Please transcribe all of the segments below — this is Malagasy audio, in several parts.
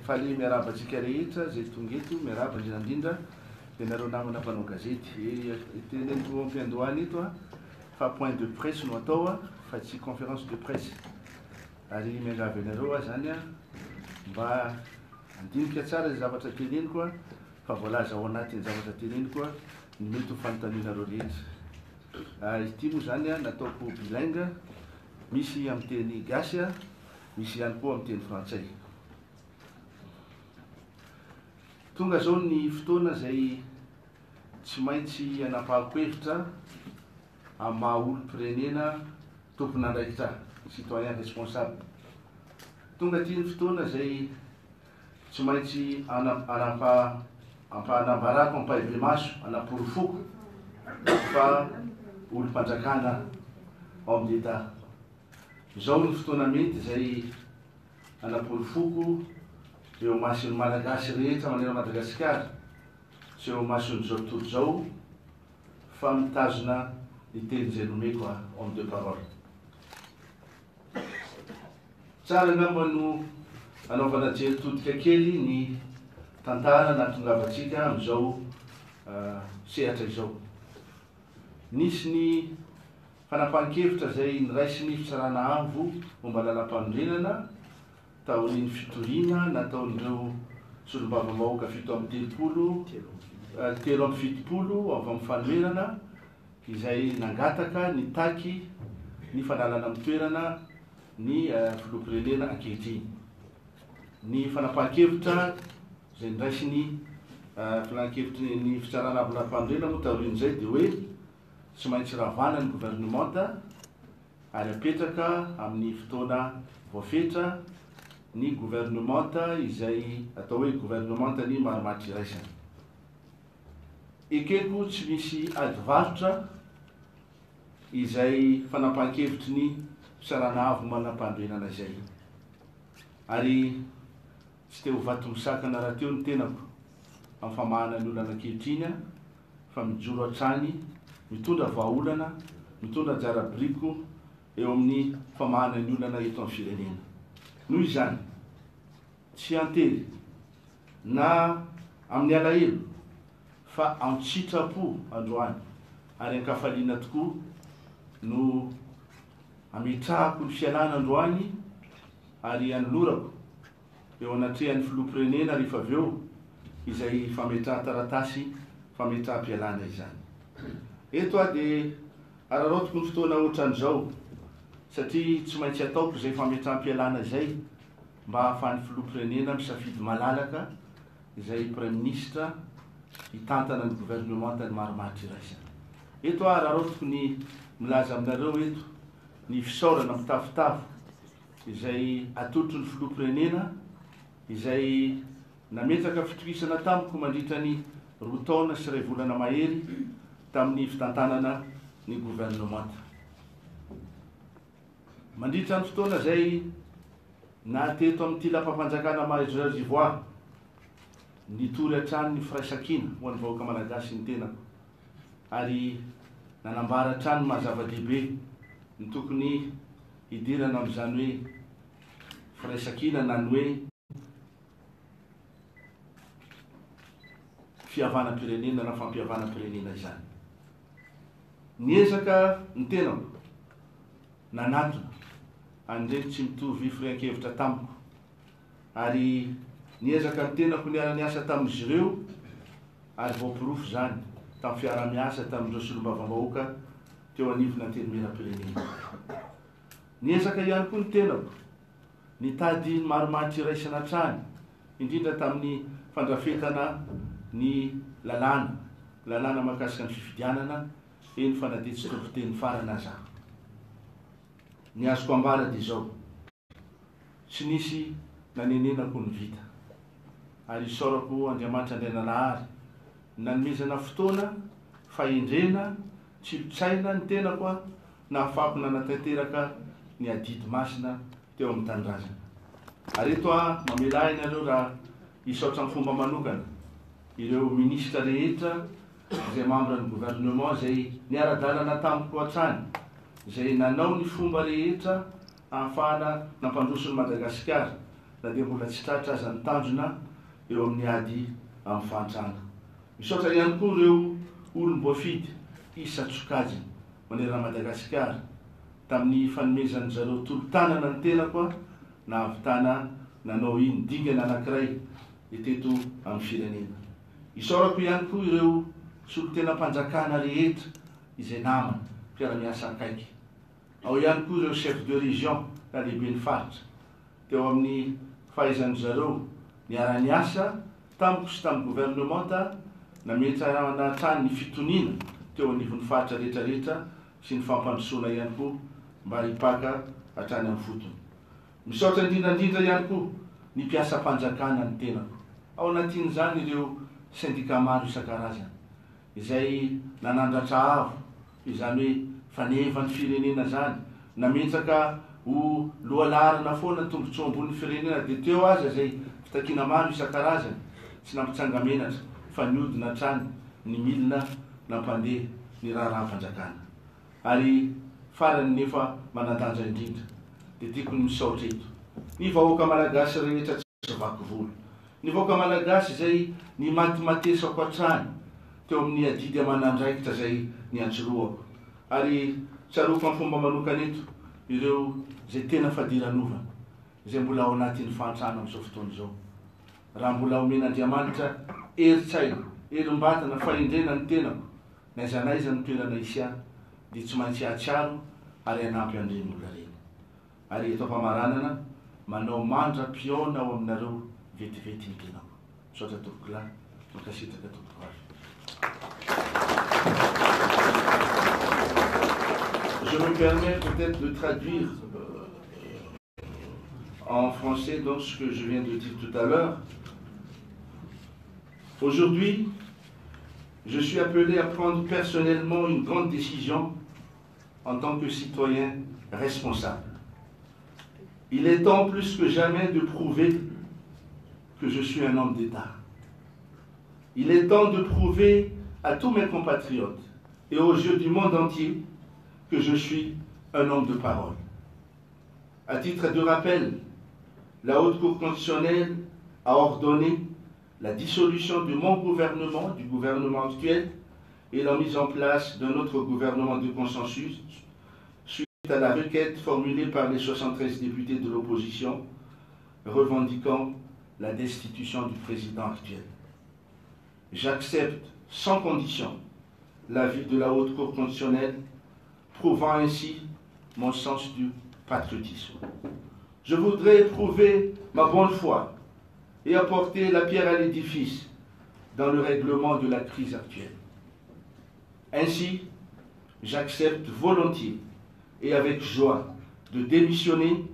faly miarabantsika rehetra zay tonga eto miaraba indrindra dia nareo namana mpanao gazety teneniko ampiandohany eto fa point de presse no atao fa tsy conférence de presse ary miangavy anareo zany mba andinika tsara zay zavatra teneniko fa voalaza ao anatin'ny zavatra teneniko ny mety ho fanontanianareo rehetra. Ity moa zany nataoko bilingue, misy amin'ny teny gasy misy ihany koa amin'ny teny frantsay. Tonga zao ny fotoana zay tsy maintsy anapahako hevitra amin'ny maha olom-pirenena tompona andraikitra, citoyen responsable. Tonga ty ny fotoana zay tsy maintsy anambarako ampahivy maso, anaporofoko fa olom-panjakana ao amin'ny État. Zao ny fotoana mety zay anaporofoko eo mason'ny malagasy rehetra manera Madagasikara sy eo mason'ny zao tontolo zao fa mitazona ny teny zay nomeko ao amin'ny deux paroles. Tsara ngamba no anaovana jeritodika kely ny tantara nahatongavatsika amin'izao sehatra izao. Nisy ny fanapahan-kevitra zay niraisy fitsarana avo momba lalam-panorenana taon'ny fitoriana nataon'ireo solombavambahoaka 7 amby fitopolo avy amin'ny fanorenana izay nangataka ny taky ny fanalana amin'ny toerana ny filoham-pirenena ankehitriny. Ny fanapahan-kevitra zay niraisy ny filan-kevitry ny fitsarana avo lalam-panorenana moa taorian'izay dia hoe tsy maintsy ravana ny gouvernementa ary apetraka amin'ny fotoana voafetra ny gouvernementa izay atao hoe gouvernementa ny marimaritra iraisana. Ekeko tsy misy ady varotra izay fanapahan-kevitry ny fisarana avo manam-panorenana izay. Ary tsy te ho vato misakana raha teo ny tenako amin'ny famahana ny olana ankehitriny fa mijoro hatrany mitondra vahaolana, mitondra jarabriko eo amin'ny famahana ny olana eto amin'ny firenena. Noho izany tsy antery na amin'ny alahelo fa an-tsitrapo androany ary ankafaliana tokoa no ametrahako ny fialana androany ary anolorako eo anatrehan'ny filoham-pirenena rehefa avy eo izay fametraha taratasy fametraha-pialana izany. Eto dia araraotiko ny fotoana ohatran'izao satria tsy maintsy ataoko izay fametraha-pialana izay mba ahafahan'ny filoham-pirenena misafidy malalaka izay premier ministre hitantana ny gouvernementa ny marimaritra iraisana. Eto araraotiko ny milaza aminareo eto ny fisaorana mitafotafo izay atolotro ny filoham-pirenena izay nametraka fitohisana tamiko mandritra ny 2 taona sy 3 volana mahery tamin'ny fitantanana ny gouvernementa. Mandritra ny fotoana zay nateto amin'ity lampam-panjakana Mahazo nitory hatrany ny firaisan-kina ho an'ny vahoaka malagasy ny tenako ary nanambara hatrany mahazava-dehibe ny tokony hidirana amin'izany hoe firaisan-kina na ny hoe fihavanam-pirenena na fampihavanam-pirenena izany. Niezaka ny tenako nanatona an'ireny tsy mitovy firehan-kevitra tamiko ary niezaka ny tenako niara-niasa tamin'izy ireo ary voapirofo zany tamin'ny fiara-miasa tamin'ireo solombavambahoaka teo anivona teny meram-pirenena. Niezaka ihany koa ny tenako nitady ny marimaritra iraisana hatrany indrindra tamin'ny fandrafetana ny lalàna mahakasika ny fifidianana eny fanadetsy tompon-teny farana aza. Ny azoko ambara dia izao tsy nisy nanenenako ny vita ary isaorako Andriamanitra Andriananahary nanomezana fotoana fahendrena tsilotraina ny tenako na ahafahako nanatanteraka ny adidy masina teo amin'ny tanindrazana. Ary eto mamela ianareo raha isaotra amin'ny fomba manokana ireo ministra rehetra izay membre ny gouvernement izay niara-dalana tamiko hatrany izay nanao ny fomba rehetra ahafahana nampandroso ny Madagasikara na dia mbola tsy tratra aza ny tanjona eo amin'ny ady amin'ny fantranga. Misaotra ihany koa ireo olom-boafidy isa-tsokajiny manerana Madagasikara tamin'ny fanomezany zareo tolo-tanana ny tena koa na havitana nanao iny dingana anankiray eteto amin'ny firenena. Isaorako ihany koa ireo solon-tena-panjakana rehetra izay namana mpiara-miasa akaiky. Ao ihany koa ireo chef de région na lehibe ny faritra teo amin'ny fahaizany zareo niara-niasa tamiko sy tamin'ny gouvernementa nametra nahatrany ny fitoniana teo anivon'ny faritra rehetrarehetra sy ny fampandrosoana ihany koa mba hipaka hatrany amin'ny fotony. Misaotra indrindrandrindra ihany koa ny mpiasa-panjakana ny tenako. Ao anatin'izany ireo syndika maro isan-karazany izay nanandratra avo, izany hoe faneva ny firenena zany, nametraka ho lohalarana foana ny tombontsoa ambony firenena, dia teo aza izay fitakiana maro isan-karazany tsy nampitsanga menatra fa niodina hatrany ny milina nampandeha ny raharaha-panjakana. Ary farany nefa manandanja indrindra dia tiako ny misaotra eto ny vahoaka malagasy rehetra tsy vaky volo, ny vahoaka malagasy izay ny matimatesako hatrany teo amin'ny adidy aman'andraikitra izay niantsoroako, ary tsaroako amin'ny fomba manokana eto ireo izay tena fadiranova izay mbola ao anatin'ny fantrano amin'izao fotoana izao. Raha mbola omen'Andriamanitra herin-tsaina, herim-batana, fahendrena ny tenako n'aiza n'aiza ny toerana isy ahy dia tsy maintsy ahatsiaro ary hanampy an'ireny olona reny. Ary eto am-pamaranana manao mandra-piaona ao aminareo vetivety ny tenako. Misaotra tompokolahy, mankasitraka tompokavy. Je me permets peut-être de traduire en français donc ce que je viens de dire tout à l'heure. Aujourd'hui, je suis appelé à prendre personnellement une grande décision en tant que citoyen responsable. Il est temps plus que jamais de prouver que je suis un homme d'État. Il est temps de prouver à tous mes compatriotes et aux yeux du monde entier que je suis un homme de parole. À titre de rappel, la Haute Cour constitutionnelle a ordonné la dissolution de mon gouvernement, du gouvernement actuel, et la mise en place d'un autre gouvernement de consensus suite à la requête formulée par les 73 députés de l'opposition revendiquant la destitution du président actuel. J'accepte sans condition l'avis de la Haute Cour constitutionnelle, prouvant ainsi mon sens du patriotisme. Je voudrais prouver ma bonne foi et apporter la pierre à l'édifice dans le règlement de la crise actuelle. Ainsi, j'accepte volontiers et avec joie de démissionner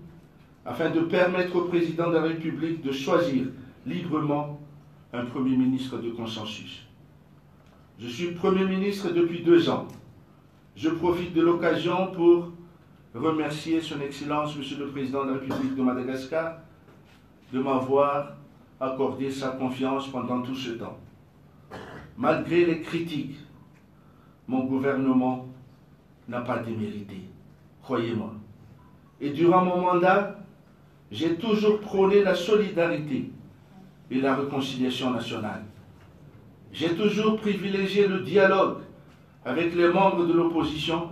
afin de permettre au président de la République de choisir librement un Premier ministre de consensus. Je suis Premier ministre depuis 2 ans. Je profite de l'occasion pour remercier Son Excellence, Monsieur le Président de la République de Madagascar, de m'avoir accordé sa confiance pendant tout ce temps. Malgré les critiques, mon gouvernement n'a pas démérité, croyez-moi. Et durant mon mandat, j'ai toujours prôné la solidarité et la réconciliation nationale. J'ai toujours privilégié le dialogue avec les membres de l'opposition,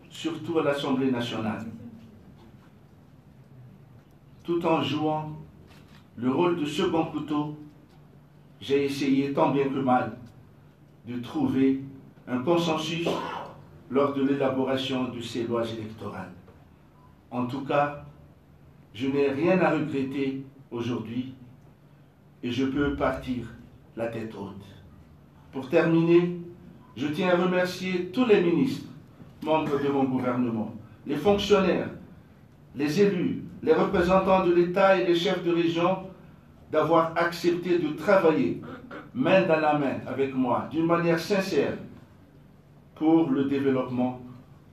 surtout à l'Assemblée nationale, tout en jouant le rôle de second couteau. J'ai essayé tant bien que mal de trouver un consensus lors de l'élaboration de ces lois électorales. En tout cas, je n'ai rien à regretter aujourd'hui et je peux partir la tête haute. Pour terminer, je tiens à remercier tous les ministres, membres de mon gouvernement, les fonctionnaires, les élus, les représentants de l'État et les chefs de région d'avoir accepté de travailler main dans la main avec moi, d'une manière sincère, pour le développement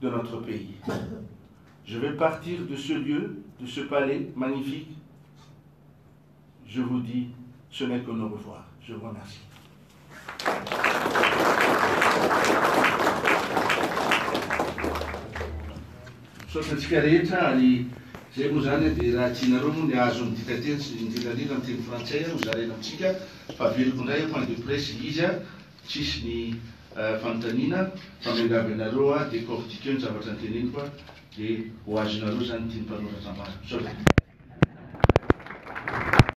de notre pays. Je vais partir de ce lieu, de ce palais magnifique. Je vous dis, ce n'est qu'un au revoir. Je vous remercie. Sotratsika rehetra ary zay moa zany dia raha tianareo moa ny azo midikateny sy indrindrandrindra amin'ny teny frantsay ho zarena amintsika fa veliko indray point de presse izy tsisy ny fanontaniana fa miangavy anareo dia cortiqueo ny zavatra ny teneniko dia ho azonareo zany tiany mpanoratra maro.